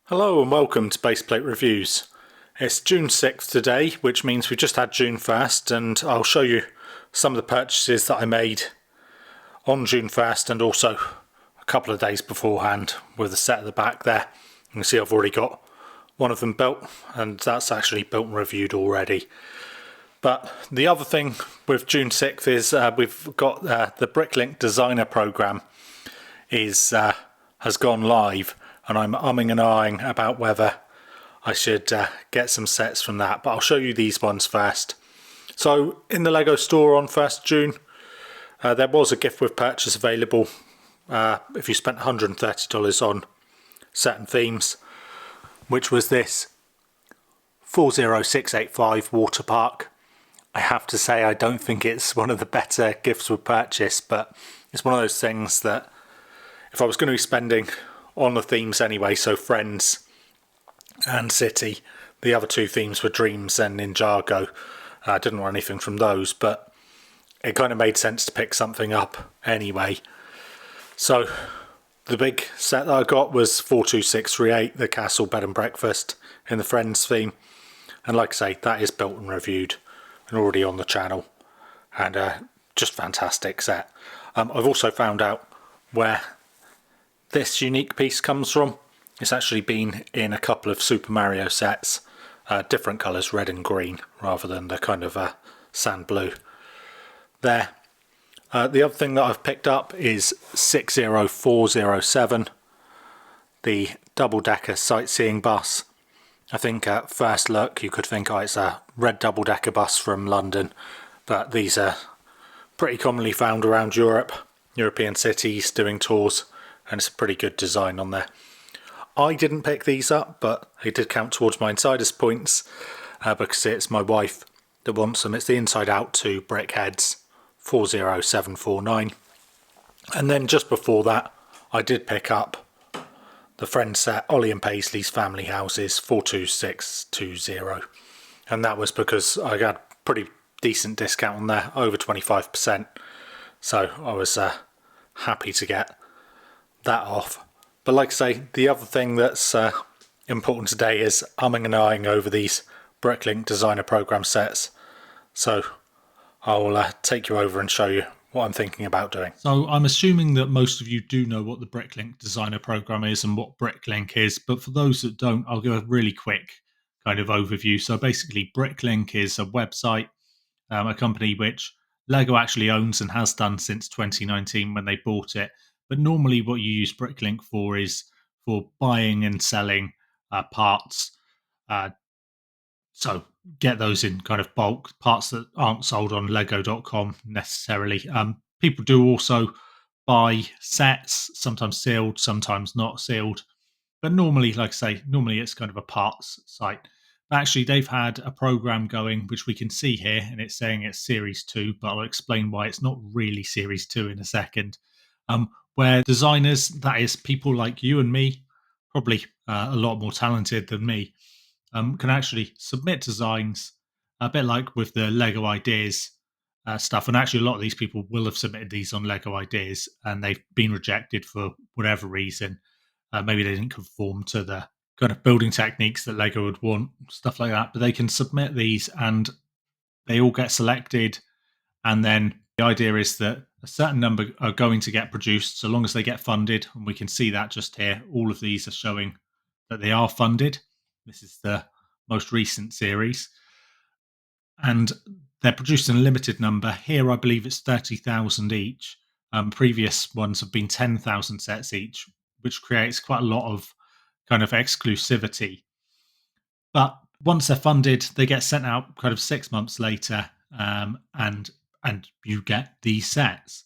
Hello and welcome to Baseplate Reviews. It's June 6th today, which means we just had June 1st, and I'll show you some of the purchases that I made on June 1st and also a couple of days beforehand with a set at the back there. You can see I've already got one of them built, and that's actually built and reviewed already. But the other thing with June 6th is we've got the Bricklink Designer Program has gone live, and I'm umming and ahhing about whether I should get some sets from that, but I'll show you these ones first. So in the Lego store on 1st June, there was a gift with purchase available if you spent $130 on set and themes, which was this 40685 water park. I have to say I don't think it's one of the better gifts with purchase, but it's one of those things that if I was going to be spending on the themes anyway, so Friends and City, the other two themes were Dreams and Ninjago. I didn't want anything from those, but it kind of made sense to pick something up anyway. So the big set that I got was 42638, the Castle Bed and Breakfast in the Friends theme. And like I say, that is built and reviewed and already on the channel. And just fantastic set. I've also found out where this unique piece comes from. It's actually been in a couple of Super Mario sets, different colours, red and green, rather than the kind of sand blue there. The other thing that I've picked up is 60407, the double-decker sightseeing bus. I think at first look you could think, oh, it's a red double-decker bus from London, but these are pretty commonly found around Europe, European cities doing tours, and it's a pretty good design on there. I didn't pick these up, but they did count towards my insiders points because it's my wife that wants them. It's the Inside Out 2 Brickheads 40749. And then just before that, I did pick up the Friends set, Ollie and Paisley's Family Houses 42620. And that was because I got pretty decent discount on there, over 25%. So I was happy to get that off. But like I say, the other thing that's important today is umming and ahhing over these Bricklink Designer Program sets. So I'll take you over and show you what I'm thinking about doing. So I'm assuming that most of you do know what the Bricklink Designer Program is and what Bricklink is, but for those that don't, I'll give a really quick kind of overview. So basically, Bricklink is a website, a company which Lego actually owns and has done since 2019 when they bought it. But normally what you use Bricklink for is for buying and selling parts. So get those in kind of bulk, parts that aren't sold on lego.com necessarily. People do also buy sets, sometimes sealed, sometimes not sealed. But normally, like I say, normally it's kind of a parts site. But actually, they've had a program going, which we can see here, and it's saying it's Series 2, but I'll explain why it's not really Series 2 in a second. Where designers, that is people like you and me, probably a lot more talented than me, can actually submit designs, a bit like with the Lego Ideas stuff. And actually, a lot of these people will have submitted these on Lego Ideas and they've been rejected for whatever reason. Maybe they didn't conform to the kind of building techniques that Lego would want, stuff like that. But they can submit these and they all get selected. And then the idea is that a certain number are going to get produced so long as they get funded. And we can see that just here. All of these are showing that they are funded. This is the most recent series. And they're produced in a limited number. Here, I believe it's 30,000 each. Previous ones have been 10,000 sets each, which creates quite a lot of kind of exclusivity. But once they're funded, they get sent out kind of 6 months later, and you get these sets.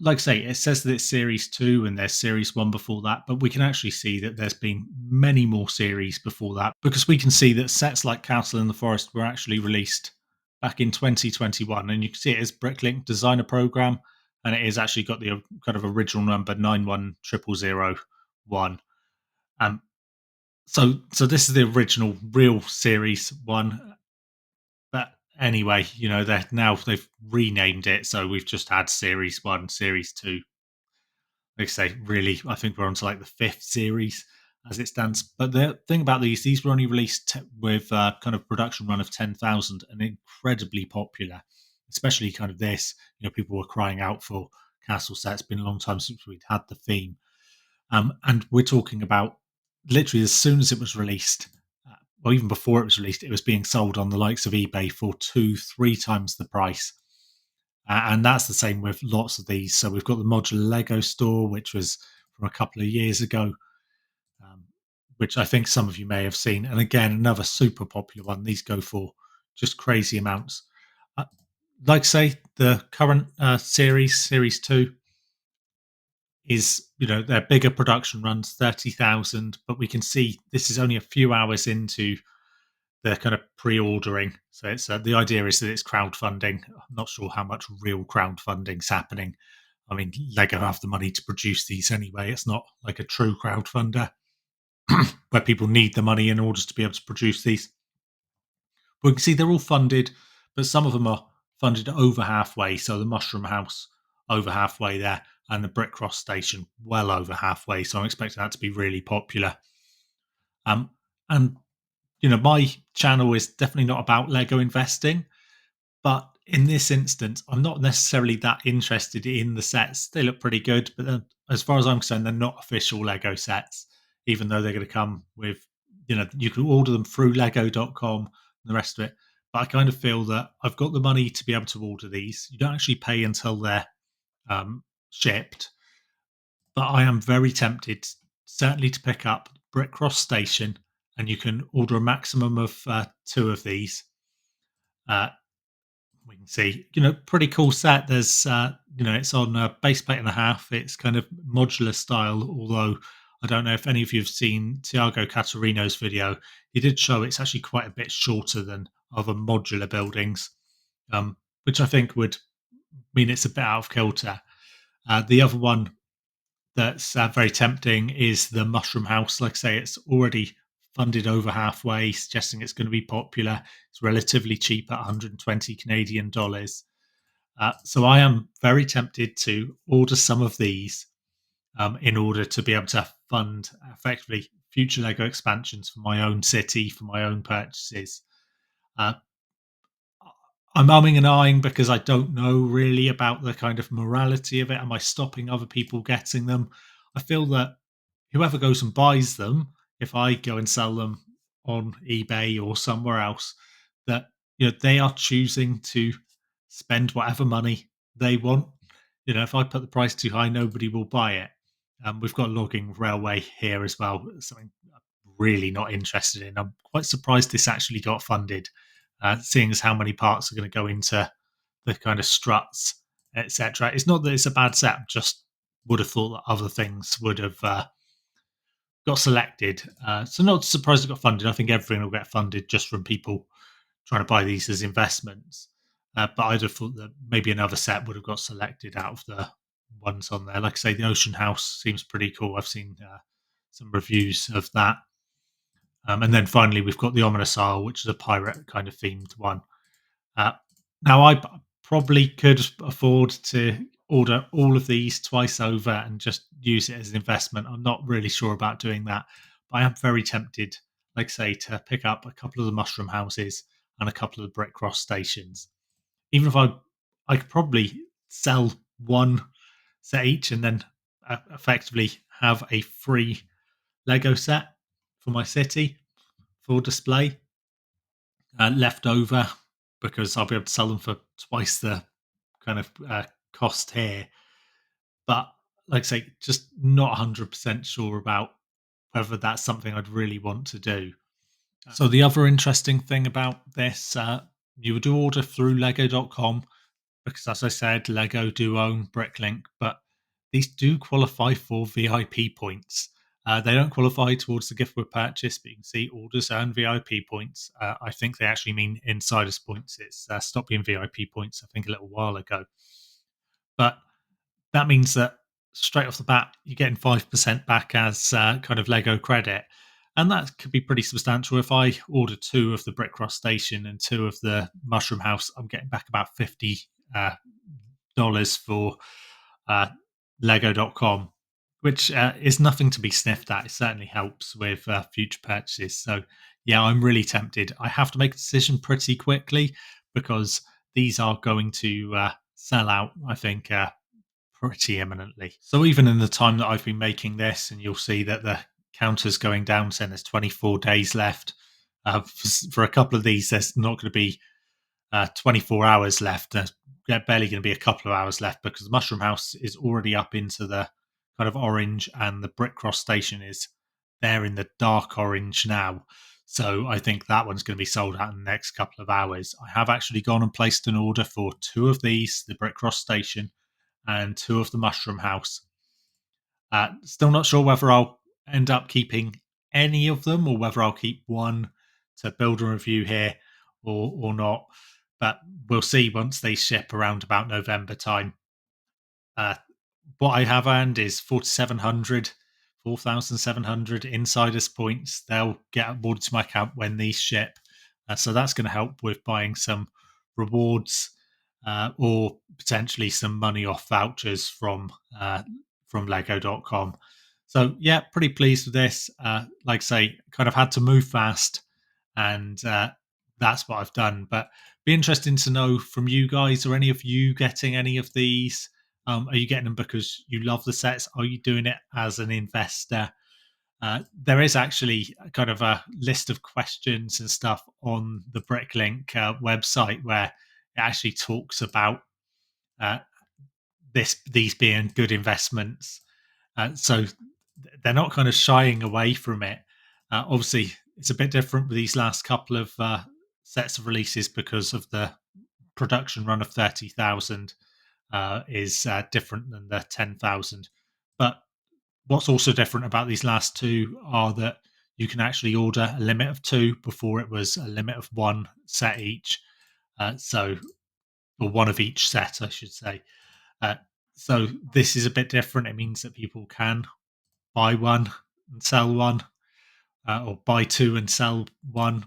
Like I say, it says that it's Series 2 and there's Series 1 before that, but we can actually see that there's been many more series before that because we can see that sets like Castle in the Forest were actually released back in 2021, and you can see it is Bricklink Designer Program, and it is actually got the kind of original number 9100001. So this is the original real Series 1. But anyway, they've renamed it, so we've just had Series 1, Series 2. Like I say, really, I think we're on to like the 5th series. as it stands. But the thing about these were only released with kind of production run of 10,000 and incredibly popular, especially kind of this. People were crying out for castle sets. It's been a long time since we'd had the theme. And we're talking about literally as soon as it was released, well, even before it was released, it was being sold on the likes of eBay for 2-3 times the price. And that's the same with lots of these. So we've got the modular Lego store, which was from a couple of years ago, which I think some of you may have seen. And again, another super popular one. These go for just crazy amounts. Like I say, the current series 2 is, their bigger production runs, 30,000, but we can see this is only a few hours into the kind of pre-ordering. So it's the idea is that it's crowdfunding. I'm not sure how much real crowdfunding's happening. I mean, Lego have the money to produce these anyway. It's not like a true crowdfunder where people need the money in order to be able to produce these. But we can see they're all funded, but some of them are funded over halfway. So the Mushroom House over halfway there, and the Brick Cross Station well over halfway. So I'm expecting that to be really popular. And my channel is definitely not about Lego investing, but in this instance, I'm not necessarily that interested in the sets. They look pretty good, but then, as far as I'm concerned, they're not official Lego sets, even though they're going to come with, you can order them through lego.com and the rest of it. But I kind of feel that I've got the money to be able to order these. You don't actually pay until they're shipped. But I am very tempted, certainly, to pick up Brick Cross Station, and you can order a maximum of 2 of these. We can see, pretty cool set. There's, it's on a base plate and a half. It's kind of modular style, although I don't know if any of you have seen Tiago Catarino's video. He did show it's actually quite a bit shorter than other modular buildings, which I think would mean it's a bit out of kilter. The other one that's very tempting is the Mushroom House. Like I say, it's already funded over halfway, suggesting it's going to be popular. It's relatively cheap at 120 Canadian dollars. So I am very tempted to order some of these in order to be able to fund effectively future Lego expansions for my own city, for my own purchases. I'm umming and ahhing because I don't know really about the kind of morality of it. Am I stopping other people getting them? I feel that whoever goes and buys them, if I go and sell them on eBay or somewhere else, that they are choosing to spend whatever money they want. If I put the price too high, nobody will buy it. We've got a logging railway here as well, something I'm really not interested in. I'm quite surprised this actually got funded, seeing as how many parts are going to go into the kind of struts, etc. It's not that it's a bad set, just would have thought that other things would have got selected. So not surprised it got funded. I think everything will get funded just from people trying to buy these as investments. But I'd have thought that maybe another set would have got selected out of the ones on there. Like I say, the Ocean House seems pretty cool. I've seen some reviews of that. And then finally, we've got the Ominous Isle, which is a pirate kind of themed one. Now, I probably could afford to order all of these twice over and just use it as an investment. I'm not really sure about doing that, but I am very tempted, like I say, to pick up a couple of the Mushroom Houses and a couple of the Brick Cross Stations. Even if I could probably sell one set each and then effectively have a free Lego set for my city for display left over, because I'll be able to sell them for twice the kind of cost here. But like I say, just not 100% sure about whether that's something I'd really want to do. So the other interesting thing about this, you would order through lego.com, because as I said, Lego do own Bricklink, but these do qualify for VIP points. They don't qualify towards the gift with purchase, but you can see orders earn VIP points. I think they actually mean insiders points. It's stopped being VIP points, I think, a little while ago. But that means that straight off the bat, you're getting 5% back as kind of Lego credit. And that could be pretty substantial. If I order 2 of the Brick Cross Station and 2 of the Mushroom House, I'm getting back about $50 for Lego.com. which is nothing to be sniffed at. It certainly helps with future purchases. So, yeah, I'm really tempted. I have to make a decision pretty quickly because these are going to sell out, I think, pretty imminently. So, even in the time that I've been making this, and you'll see that the counter's going down, saying there's 24 days left. For a couple of these, there's not going to be 24 hours left. There's barely going to be a couple of hours left because the Mushroom House is already up into the kind of orange, and the Brick Cross station is there in the dark orange now. So I think that one's going to be sold out in the next couple of hours. I have actually gone and placed an order for 2 of these, the Brick Cross station and 2 of the Mushroom House. Still not sure whether I'll end up keeping any of them or whether I'll keep one to build a review here or not. But we'll see once they ship around about November time. What I have earned is 4,700 insiders points. They'll get awarded to my account when these ship. So that's going to help with buying some rewards or potentially some money off vouchers from Lego.com. So yeah, pretty pleased with this. Like I say, kind of had to move fast, and that's what I've done. But be interesting to know from you guys. Are any of you getting any of these? Are you getting them because you love the sets? Are you doing it as an investor? There is actually kind of a list of questions and stuff on the Bricklink website where it actually talks about uh, these being good investments. So they're not kind of shying away from it. Obviously, it's a bit different with these last couple of sets of releases because of the production run of 30,000 is different than the 10,000. But what's also different about these last 2 are that you can actually order a limit of 2. Before it was a limit of 1 set each. Or 1 of each set, I should say. Uh, so this is a bit different. It means that people can buy 1 and sell 1, or buy 2 and sell 1,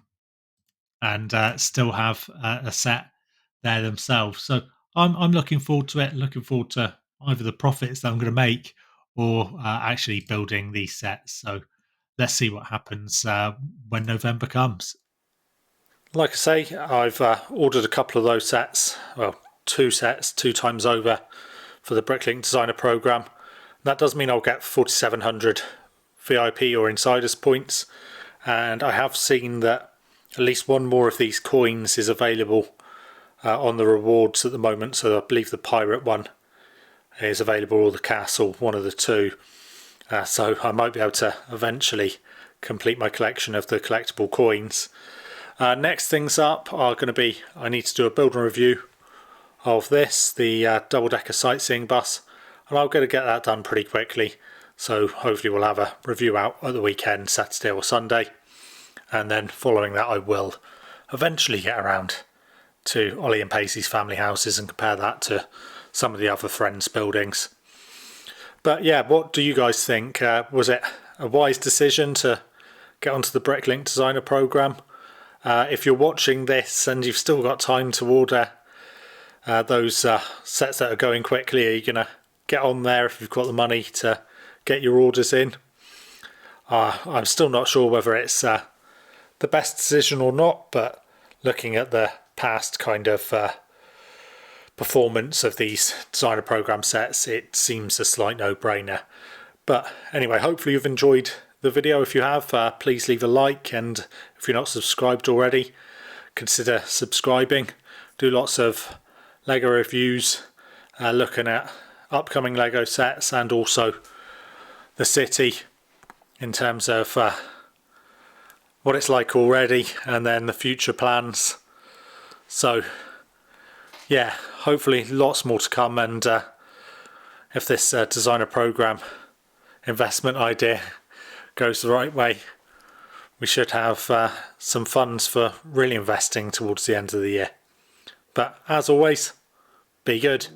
and still have a set there themselves. So I'm looking forward to it. Looking forward to either the profits that I'm going to make or actually building these sets. So let's see what happens when November comes. Like I say, I've ordered a couple of those sets, well, 2 sets, 2 times over for the Bricklink Designer Program. That does mean I'll get 4,700 VIP or insiders points, and I have seen that at least 1 more of these coins is available on the rewards at the moment. So I believe the pirate one is available, or the castle, one of the 2. So I might be able to eventually complete my collection of the collectible coins. Next things up are going to be, I need to do a build and review of this, the double-decker sightseeing bus, and I'm going to get that done pretty quickly. So hopefully we'll have a review out at the weekend, Saturday or Sunday, and then following that I will eventually get around to Ollie and Pacey's family houses and compare that to some of the other friends' buildings. But yeah, what do you guys think? Was it a wise decision to get onto the Bricklink Designer Program? If you're watching this and you've still got time to order those sets that are going quickly, are you going to get on there if you've got the money to get your orders in? I'm still not sure whether it's the best decision or not, but looking at the past kind of performance of these designer program sets, it seems a slight no-brainer. But anyway, hopefully you've enjoyed the video. If you have, please leave a like, and if you're not subscribed already, consider subscribing. Do lots of Lego reviews, looking at upcoming Lego sets and also the city in terms of what it's like already and then the future plans. So yeah, hopefully lots more to come, and if this designer program investment idea goes the right way, we should have some funds for really investing towards the end of the year. But as always, be good.